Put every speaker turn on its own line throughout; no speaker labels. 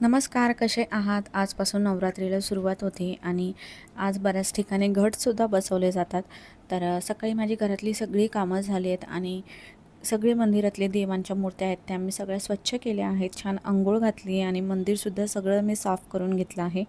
नमस्कार, कसे आहात? आजपासून नवरात्रीला सुरुवात होते आणि आज बऱ्याच ठिकाणी घटसुद्धा बसवले जातात. तर सकाळी माझी घरातली सगळी कामं झाली आहेत आणि सगळे मंदिरातले देवांच्या मूर्त्या आहेत त्या मी सगळ्या स्वच्छ केल्या आहेत. छान अंघोळ घातली आहे आणि मंदिरसुद्धा सगळं मी साफ करून घेतलं आहे.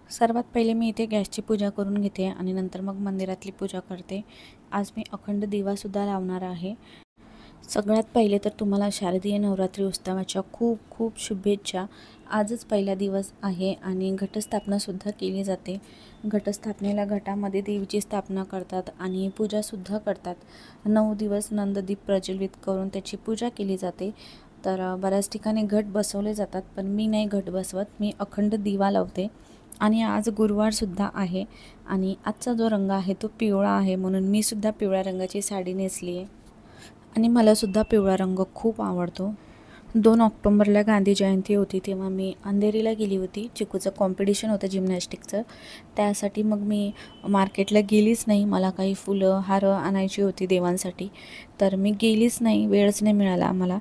सर्वात पहिले मी इथे गॅसची पूजा करून घेते आणि नंतर मग मंदिरातली पूजा करते. आज मी अखंड दिवासुद्धा लावणार आहे. सगळ्यात पहिले तर तुम्हाला शारदीय नवरात्री उत्सवाच्या खूप खूप शुभेच्छा. आजच पहिला दिवस आहे आणि घटस्थापनासुद्धा केली जाते. घटस्थापनेला घटामध्ये देवीची स्थापना करतात आणि पूजासुद्धा करतात. 9 दिवस नंददीप प्रज्वलित करून त्याची पूजा केली जाते. तर बऱ्याच ठिकाणी घट बसवले जातात, पण मी नाही घट बसवत. मी अखंड दिवा लावते. आणि आज गुरुवारसुद्धा आहे आणि आजचा जो रंग आहे तो पिवळा आहे, म्हणून मी सुद्धा पिवळ्या रंगाची साडी नेसली आहे. आणि मलासुद्धा पिवळा रंग खूप आवडतो. 2 ऑक्टोबरला गांधी जयंती होती, तेव्हा मी अंधेरीला गेली होती. चिकूचं कॉम्पिटिशन होतं जिम्नॅस्टिकचं. त्यासाठी मग मी मार्केटला गेलीच नाही. मला काही फुलं, हारं आणायची होती देवांसाठी, तर मी गेलीच नाही. वेळच नाही मिळाला आम्हाला.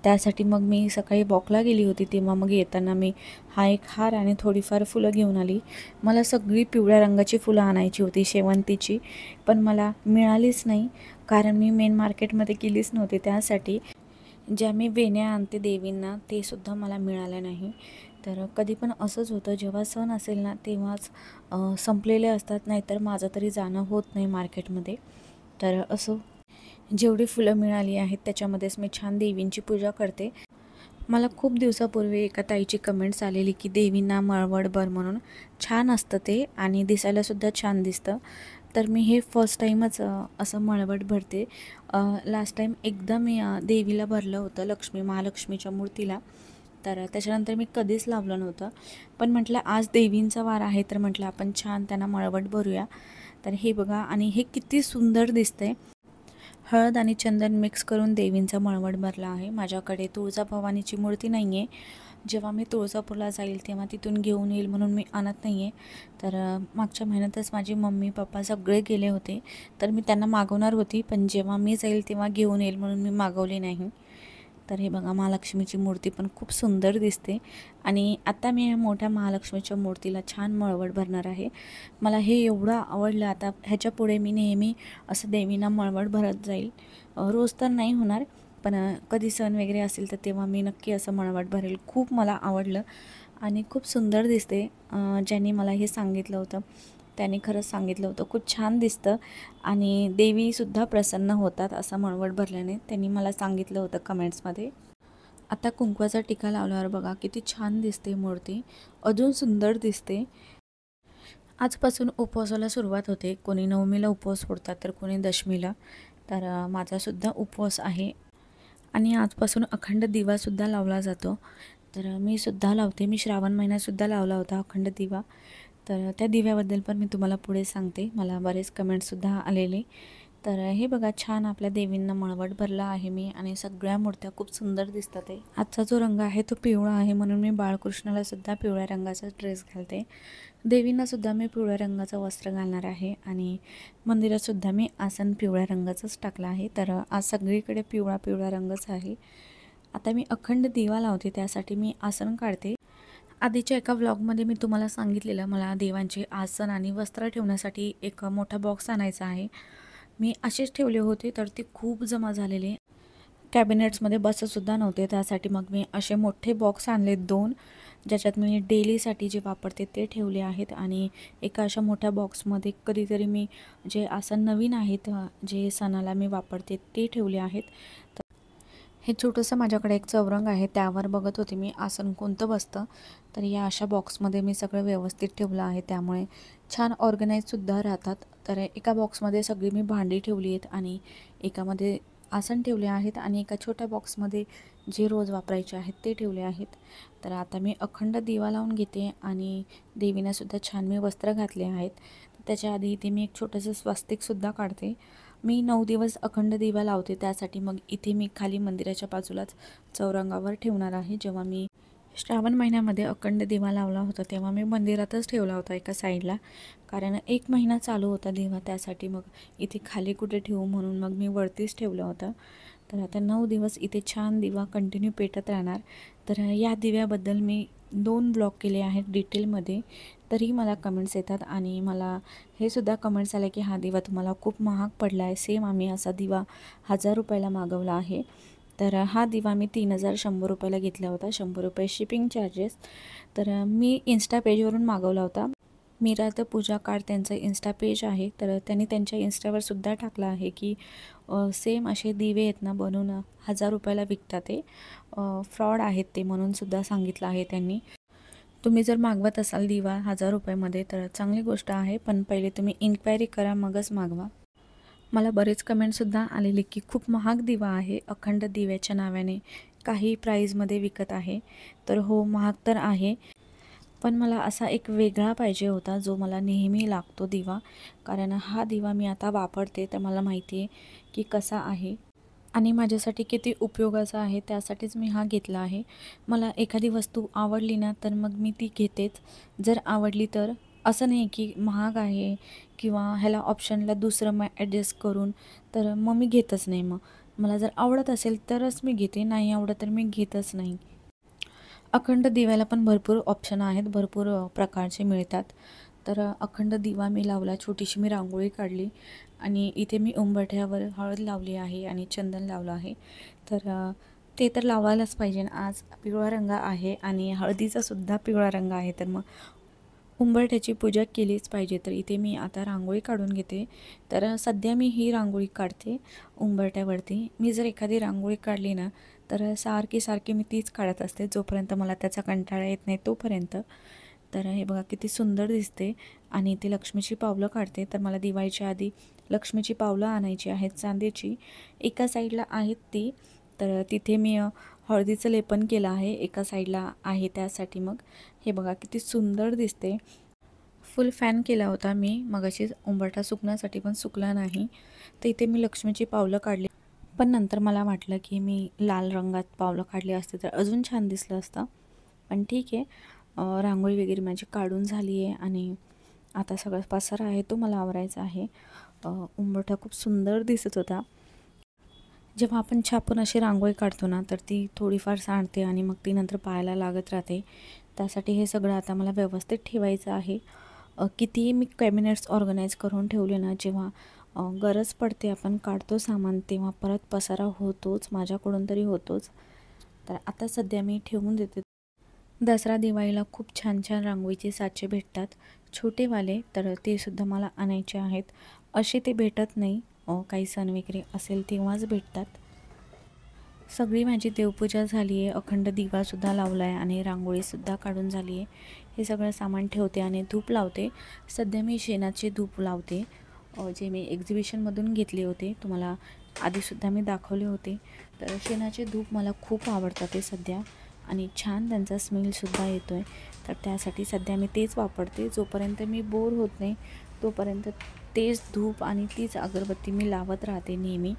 त्यासाठी मग मी सकाळी वॉकला गेली होती, तेव्हा मग येताना मी हा एक हार आणि थोडीफार फुलं घेऊन आली. मला सगळी पिवळ्या रंगाची फुलं आणायची होती, शेवंतीची, पण मला मिळालीच नाही. कारण मी मेन मार्केटमध्ये गेलीच नव्हते. त्यासाठी ज्या मी वेण्या आणते देवींना ते सुद्धा मला मिळालं नाही. तर कधी पण असंच होतं, जेव्हा सण असेल ना तेव्हाच संपलेले असतात, नाहीतर माझं तरी जाणं होत नाही मार्केटमध्ये. तर असं जेवढी फुलं मिळाली आहेत त्याच्यामध्येच मी छान देवींची पूजा करते. मला खूप दिवसापूर्वी एका ताईची कमेंट्स आलेली की देवींना मळवट भर म्हणून. छान असतं ते आणि दिसायलासुद्धा छान दिसतं. तर मी हे फर्स्ट टाईमच असं मळवट भरते. लास्ट टाईम एकदा मी देवीला भरलं होतं, महालक्ष्मीच्या मूर्तीला. तर त्याच्यानंतर मी कधीच लावलं नव्हतं. पण म्हटलं आज देवींचा वार आहे, तर म्हटलं आपण छान त्यांना मळवट भरूया. तर हे बघा, आणि हे किती सुंदर दिसतंय. हळद आणि चंदन मिक्स करून देवींचा मळवट भरला आहे. माझ्याकडे तुळजाभवानीची मूर्ती नाही आहे. जेव्हा मी तुळजापूरला जाईल तेव्हा तिथून घेऊन येईल म्हणून मी आणत नाही आहे. तर मागच्या महिन्यातच माझी मम्मी पप्पा सगळे गेले होते, तर मी त्यांना मागवणार होती, पण जेव्हा मी जाईल तेव्हा घेऊन येईल म्हणून मी मागवली नाही. तर हे बघा, महालक्ष्मीची मूर्ती पण खूप सुंदर दिसते. आणि आता मी ह्या मोठ्या महालक्ष्मीच्या मूर्तीला छान मळवट भरणार आहे. मला हे एवढं आवडलं. आता ह्याच्या पुढे मी नेहमी असं देवींना मळवट भरत जाईल. रोज तर नाही होणार, पण कधी सण वगैरे असेल तर तेव्हा मी नक्की असं मळवट भरेल. खूप मला आवडलं आणि खूप सुंदर दिसते. ज्यांनी मला हे सांगितलं होतं त्यांनी खरंच सांगितलं होतं खूप छान दिसतं आणि देवीसुद्धा प्रसन्न होतात असं मळवट भरल्याने, त्यांनी मला सांगितलं होतं कमेंट्समध्ये. आता कुंकवाचा टिका लावल्यावर बघा किती छान दिसते मूर्ती, अजून सुंदर दिसते. आजपासून उपवासाला सुरुवात होते. कोणी नवमीला उपवास सोडतात तर कोणी दशमीला. तर माझासुद्धा उपवास आहे आणि आजपासून अखंड दिवासुद्धा लावला जातो. तर मी सुद्धा लावते. मी श्रावण महिन्यातसुद्धा लावला होता अखंड दिवा. तर त्या दिव्याबद्दल पण मी तुम्हाला पुढे सांगते. मला बरेच कमेंट्ससुद्धा आलेले. तर हे बघा, छान आपल्या देवींना मळवट भरला आहे मी आणि सगळ्या मूर्त्या खूप सुंदर दिसतात आहे. आजचा जो रंग आहे तो पिवळा आहे, म्हणून मी बाळकृष्णालासुद्धा पिवळ्या रंगाचा ड्रेस घालते. देवींनासुद्धा मी पिवळ्या रंगाचं वस्त्र घालणार आहे आणि मंदिरातसुद्धा मी आसन पिवळ्या रंगाचंच टाकलं आहे. तर आज सगळीकडे पिवळा पिवळा रंगच आहे. आता मी अखंड दिवा लावते, त्यासाठी मी आसन काढते. आधीच्या एका व्लॉगमध्ये मी तुम्हाला सांगितलेलं मला देवांचे आसन आणि वस्त्र ठेवण्यासाठी एक मोठा बॉक्स आणायचा आहे. मी असेच ठेवले होते, तर ते खूप जमा झालेले. कॅबिनेट्समध्ये बसतसुद्धा नव्हते. त्यासाठी मग मी असे मोठे बॉक्स आणले 2, ज्याच्यात मी डेलीसाठी जे वापरते ते ठेवले आहेत आणि एका अशा मोठ्या बॉक्समध्ये कधीतरी मी जे आसन नवीन आहेत, जे सणाला मी वापरते ते ठेवले आहेत. तर हे छोटंसं माझ्याकडे एक चौरंग आहे, त्यावर बघत होते मी आसन कोणतं बसतं. तर या अशा बॉक्समध्ये मी सगळं व्यवस्थित ठेवलं आहे, त्यामुळे छान ऑर्गनाईजसुद्धा राहतात. तर एका बॉक्समध्ये सगळी मी भांडी ठेवली आहेत आणि एकामध्ये आसन ठेवले आहेत आणि एका छोट्या बॉक्समध्ये जे रोज वापरायचे आहेत ते ठेवले आहेत. तर आता मी अखंड दिवा लावून घेते आणि देवीनासुद्धा छान मी वस्त्र घातले आहेत. त्याच्या आधी इथे मी एक छोटंसं स्वास्तिकसुद्धा काढते. मी 9 दिवस अखंड दिवा लावते, त्यासाठी मग इथे मी खाली मंदिराच्या बाजूलाच चौरंगावर ठेवणार आहे. जेव्हा मी श्रावण महिन्यामध्ये अखंड दिवा लावला होता तेव्हा मी मंदिरातच ठेवला होता एका साईडला, कारण 1 महिना चालू होता दिवा, त्यासाठी मग इथे खाली कुठे ठेवू म्हणून मग मी वरतीच ठेवलं होतं. तर आता 9 दिवस इथे छान दिवा कंटिन्यू पेटत राहणार. तर या दिव्याबद्दल मी 2 ब्लॉग केले आहेत डिटेलमध्ये, तरी मला कमेंट्स येतात आणि मला हे सुद्धा कमेंट्स आले की हा दिवा तुम्हाला खूप महाग पडला आहे. सेम आम्ही असा दिवा 1000 रुपयाला मागवला आहे. तर हा दिवा मी 3100 रुपयाला घेतला होता, 100 रुपये शिपिंग चार्जेस. तर मी इन्स्टा पेजवरून मागवला होता. मीरात पूजा कार्ड त्यांचं इन्स्टा पेज आहे, तर त्यांनी त्यांच्या इन्स्टावर सुद्धा टाकलं आहे की सेम असे दिवे आहेत ना बनवून 1000 रुपयाला विकतात ते, फ्रॉड आहेत ते म्हणून सुद्धा सांगितलं आहे त्यांनी. तुम्ही जर मागवत असाल दिवा 1000 रुपयामध्ये तर चांगली गोष्ट आहे, पण पहिले तुम्ही इन्क्वायरी करा मगच मागवा. मला बरेच कमेंटसुद्धा आलेले की खूप महाग दिवा आहे, अखंड दिव्याच्या नावाने काही प्राईजमध्ये विकत आहे. तर हो, महाग तर आहे, पण मला असा एक वेगळा पाहिजे होता जो मला नेहमी लागतो दिवा. कारण हा दिवा मी आता वापरते तर मला माहिती आहे की कसा आहे आणि माझ्यासाठी किती उपयोगाचा आहे, त्यासाठीच मी हा घेतला आहे. मला एखादी वस्तू आवडली ना तर मग मी ती घेतेच. जर आवडली तर असं नाही की महाग आहे किंवा ह्याला ऑप्शनला दुसरं मग ॲडजस्ट करून, तर मग मी घेतच नाही. मग मला जर आवडत असेल तरच मी घेते, नाही आवडत तर मी घेतच नाही. अखंड दिव्याला पण भरपूर ऑप्शन आहेत, भरपूर प्रकारचे मिळतात. तर अखंड दिवा मी लावला, छोटीशी मी रांगोळी काढली आणि इथे मी उंबरठ्यावर हळद लावली आहे आणि चंदन लावलं आहे. तर ते तर लावायलाच पाहिजे. आज पिवळा रंग आहे आणि हळदीचा सुद्धा पिवळा रंग आहे, तर मग उंबरठ्याची पूजा केलीच पाहिजे. तर इथे मी आता रांगोळी काढून घेते. तर सध्या मी ही रांगोळी काढते उंबरठ्यावरती. मी जर एखादी रांगोळी काढली ना तर सारखी मी तीच काढत असते जोपर्यंत मला त्याचा कंटाळा येत नाही तोपर्यंत. तर हे बघा किती सुंदर दिसते. आणि ते लक्ष्मीची पावलं काढते. तर मला दिवाळीच्या आधी लक्ष्मीची पावलं आणायची आहेत चांदीची. एका साईडला आहेत ती, तर तिथे मी हळदीचं लेपन केलं आहे, एका साईडला आहे त्यासाठी. मग हे बघा किती सुंदर दिसते. फुल फॅन केला होता मी मगाशीच उंबरठा सुकण्यासाठी, पण सुकला नाही. तर इथे मी लक्ष्मीची पावलं काढली, पण नंतर मला वाटलं की मी लाल रंगात पावलं काढली असते तर अजून छान दिसलं असतं. पण ठीक आहे, रांगोळी वगैरे माझी काढून झाली आहे आणि आता सगळा पसारा आहे तो मला आवरायचा आहे. उंबरठा खूप सुंदर दिसत होता. जेव्हा आपण छापून अशी रांगोळी काढतो ना तर ती थोडीफार सांडते आणि मग ती नंतर पायाला लागत राहते. त्यासाठी हे सगळं आता मला व्यवस्थित ठेवायचं आहे. कितीही मी कॅबिनेट्स ऑर्गनाईज करून ठेवले ना, जेव्हा गरज पडते आपण काढतो सामान तेव्हा परत पसारा होतोच, माझ्याकडून तरी होतोच. तर आता सध्या मी ठेवून देते. दसरा दिवाळीला खूप छान छान रांगोळीचे साचे भेटतात छोटेवाले, तर ते सुद्धा मला आणायचे आहेत. असे ते भेटत नाही, काही सण वगैरे असेल तेव्हाच भेटतात. सगळी माझी देवपूजा झाली आहे, अखंड दिवासुद्धा लावला आहे आणि रांगोळीसुद्धा काढून झाली आहे. हे सगळं सामान ठेवते आणि धूप लावते. सध्या मी शेणाचे धूप लावते, जे मी एक्झिबिशनमधून घेतले होते, तुम्हाला आधीसुद्धा मी दाखवले होते. तर शेणाचे धूप मला खूप आवडतात ते सध्या, आणि छान त्यांचा स्मेलसुद्धा येतो आहे. तर त्यासाठी सध्या मी तेच वापरते. जोपर्यंत मी बोर होत नाही तोपर्यंत तेच धूप आणि तीच अगरबत्ती मी लावत राहते नेहमी.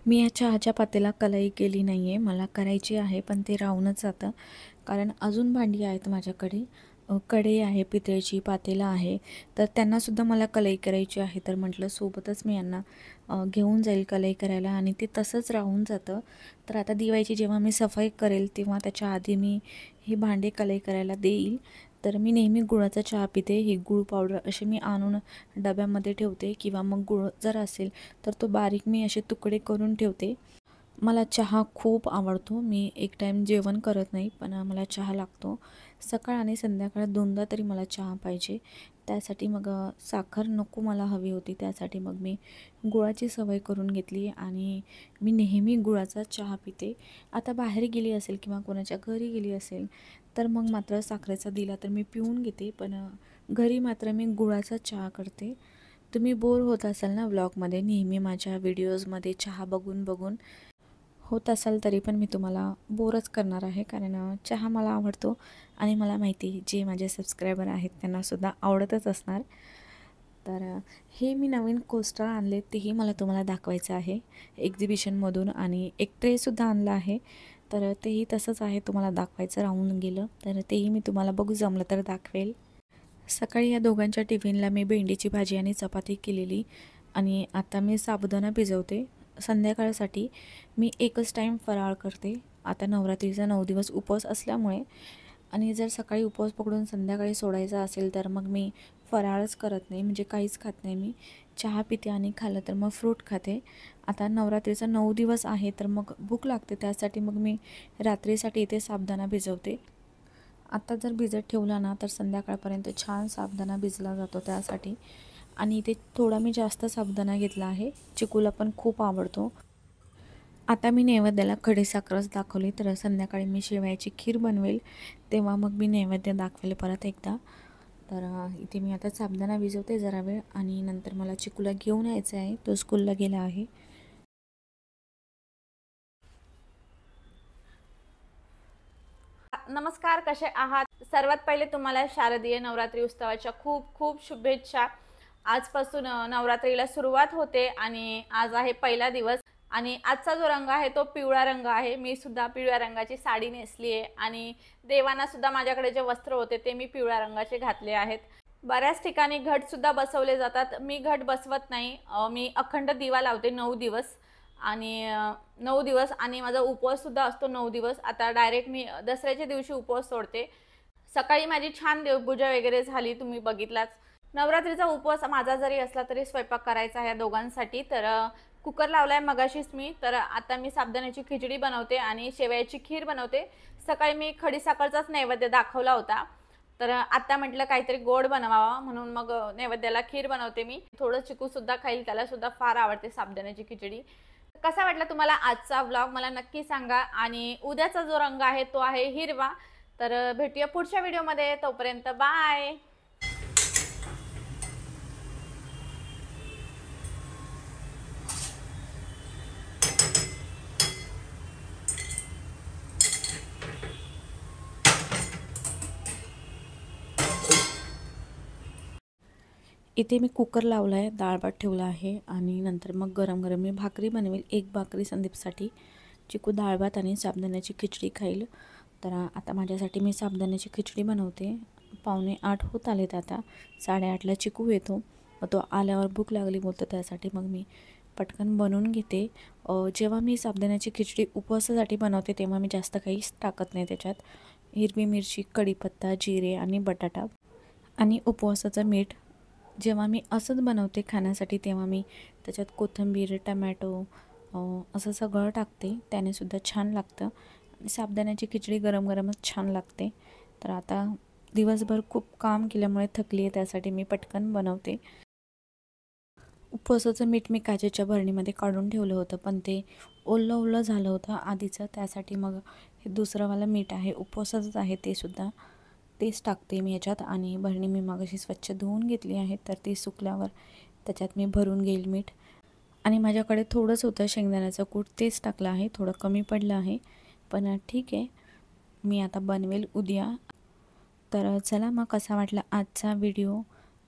मी या चहाच्या पातेला कलई केली नाही आहे, मला करायची आहे पण ते राहूनच जातं. कारण अजून भांडी आहेत माझ्याकडे. कढई आहे, पितळेची पातेलं आहे, तर त्यांनासुद्धा मला कलई करायची आहे. तर म्हटलं सोबतच मी यांना घेऊन जाईल कलई करायला आणि ते तसंच राहून जातं. तर आता दिवाळीची जेव्हा मी सफाई करेल तेव्हा त्याच्या आधी मी ही भांडे कलई करायला देईल. तर मी नेहमी गुळाचा चहा पिते. ही गूळ पावडर अशी मी आणून डब्यामध्ये ठेवते किंवा मग गूळ जर असेल तर तो बारीक मी असे तुकडे करून ठेवते. मला चहा खूप आवडतो. मी एक टाईम जेवण करत नाही, पण मला चहा लागतो. सकाळ आणि संध्याकाळ दोनदा तरी मला चहा पाहिजे. त्यासाठी मग साखर नको मला हवी होती. त्यासाठी मग मी गुळाची सवय करून घेतली आणि मी नेहमी गुळाचा चहा पिते. आता बाहेर गेली असेल किंवा कोणाच्या घरी गेली असेल, तर मग मात्र साखरेचा दिला तर मी पिऊन घेते. पण घरी मात्र मी गुळाचा चहा करते. तुम्ही बोर होत असाल ना व्लॉगमध्ये नेहमी माझ्या व्हिडिओजमध्ये चहा बघून बघून होत असाल तरी पण मी तुम्हाला बोरच करणार आहे. कारण चहा मला आवडतो आणि मला माहिती जे माझे सबस्क्रायबर आहेत त्यांनासुद्धा आवडतच असणार. तर हे मी नवीन कोस्टर आणले तेही मला तुम्हाला दाखवायचं आहे एक्झिबिशनमधून. आणि एक ट्रेसुद्धा आणला आहे, तर तेही तसंच आहे, तुम्हाला दाखवायचं राहून गेलं. तर तेही मी तुम्हाला बघू जमलं तर दाखवेल. सकाळी या दोघांच्या टिफिनला मी भेंडीची भाजी आणि चपाती केलेली आणि आता मी साबुदाणा भिजवते. संध्याकाळसाठी मी एकच टाईम फराळ करते. आता नवरात्रीचा 9 दिवस उपवास असल्यामुळे आणि जर सकाळी उपवास पकडून संध्याकाळी सोडायचा असेल तर मग मी फराळच करत नाही, म्हणजे काहीच खात नाही मी. चहा पिते आणि खाल्लं तर मग फ्रूट खाते. आता नवरात्रीचा 9 दिवस आहे तर मग भूक लागते, त्यासाठी मग मी रात्रीसाठी इथे साबुदाणा भिजवते. आता जर भिजत ठेवला ना तर संध्याकाळपर्यंत छान साबुदाणा भिजला जातो त्यासाठी. आणि इथे थोडा मी जास्त साबुदाणा घेतला आहे, चिकूला पण खूप आवडतो. आता मी नैवेद्याला खडीसाखरच दाखवली, तर संध्याकाळी मी शेवयाची खीर बनवेल तेव्हा मग मी नैवेद्य दाखवेल परत एकदा. तर इथे मी आता साबुदाणा भिजवते जरा वेळ आणि नंतर मला चिकूला घेऊन यायचं आहे, तो स्कूलला गेला आहे.
नमस्कार, कसे आहात? सर्वात पहिले तुम्हाला शारदीय नवरात्री उत्सवाच्या खूप खूप शुभेच्छा. आजपासून नवरात्रीला सुरुवात होते आणि आज आहे पहिला दिवस. आणि आजचा जो रंग आहे तो पिवळा रंग आहे. मी सुद्धा पिवळ्या रंगाची साडी नेसली आहे आणि देवांना सुद्धा माझ्याकडे जे वस्त्र होते ते मी पिवळ्या रंगाचे घातले आहेत. बऱ्याच ठिकाणी घट सुद्धा बसवले जातात. मी घट बसवत नाही. मी अखंड दिवा लावते 9 दिवस आणि 9 दिवस आणि माझा उपवाससुद्धा असतो 9 दिवस. आता डायरेक्ट मी दसऱ्याच्या दिवशी उपवास सोडते. सकाळी माझी छान देवपूजा वगैरे झाली, तुम्ही बघितलाच. नवरात्रीचा उपवास माझा जरी असला तरी स्वयंपाक करायचा आहे या दोघांसाठी. तर कुकर लावलाय मगाशीच मी. तर आता मी साबुदाण्याची खिचडी बनवते आणि शेवयाची खीर बनवते. सकाळी मी खडीसाखरचाच नैवेद्य दाखवला होता, तर आता म्हटलं काहीतरी गोड बनवावा म्हणून मग नैवेद्याला खीर बनवते मी. थोडं चिकूसुद्धा खाईल, त्यालासुद्धा फार आवडते साबुदाण्याची खिचडी. कसा वाटला तुम्हाला आजचा व्लॉग मला नक्की सांगा. आणि उद्याचा जो रंग आहे तो आहे हिरवा. तर भेटूया पुढच्या व्हिडिओमध्ये. तोपर्यंत बाय.
इथे मी कुकर लावला आहे, डाळ-भात ठेवला आहे आणि नंतर मग गरम गरम मी भाकरी बनवेल. एक भाकरी संदीपसाठी, चिकू डाळ-भात आणि साबुदाण्याची खिचडी खाईल. तर आता माझ्यासाठी मी साबुदाण्याची खिचडी बनवते. 7:45 होत आलेत आता. 8:30ला चिकू येतो, मग तो आल्यावर भूक लागली बोलतो, त्यासाठी मग मी पटकन बनवून घेते. जेव्हा मी साबुदाण्याची खिचडी उपवासासाठी बनवते तेव्हा मी जास्त काहीच टाकत नाही त्याच्यात. हिरवी मिरची, कढीपत्ता, जिरे आणि बटाटा आणि उपवासाचं मीठ. जेव्हा मी असंच बनवते खाण्यासाठी तेव्हा मी त्याच्यात कोथिंबीर, टमॅटो असं सगळं टाकते, त्यानेसुद्धा छान लागतं. आणि साबुदाण्याची खिचडी गरम गरमच छान लागते. तर आता दिवसभर खूप काम केल्यामुळे थकली आहे, त्यासाठी मी पटकन बनवते. उपवासाचं मीठ मी काचेच्या भरणीमध्ये काढून ठेवलं होतं, पण ते ओलं ओलं झालं होतं आधीचं, त्यासाठी मग हे दुसरंवालं मीठ आहे, उपवासाचंच आहे ते सुद्धा, तेच टाकते मी ह्याच्यात. आणि भरणी मी मगाशी स्वच्छ धुवून घेतली आहे, तर ती सुकल्यावर त्याच्यात मी भरून घेईल मीठ. आणि माझ्याकडे थोडंच होतं शेंगदाण्याचं कूट, तेच टाकलं आहे. थोडं कमी पडलं आहे, पण ठीक आहे, मी आता बनवेल उद्या. तर चला मग, कसा वाटला आजचा व्हिडिओ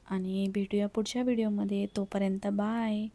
आणि भेटूया पुढच्या व्हिडिओमध्ये. तोपर्यंत बाय.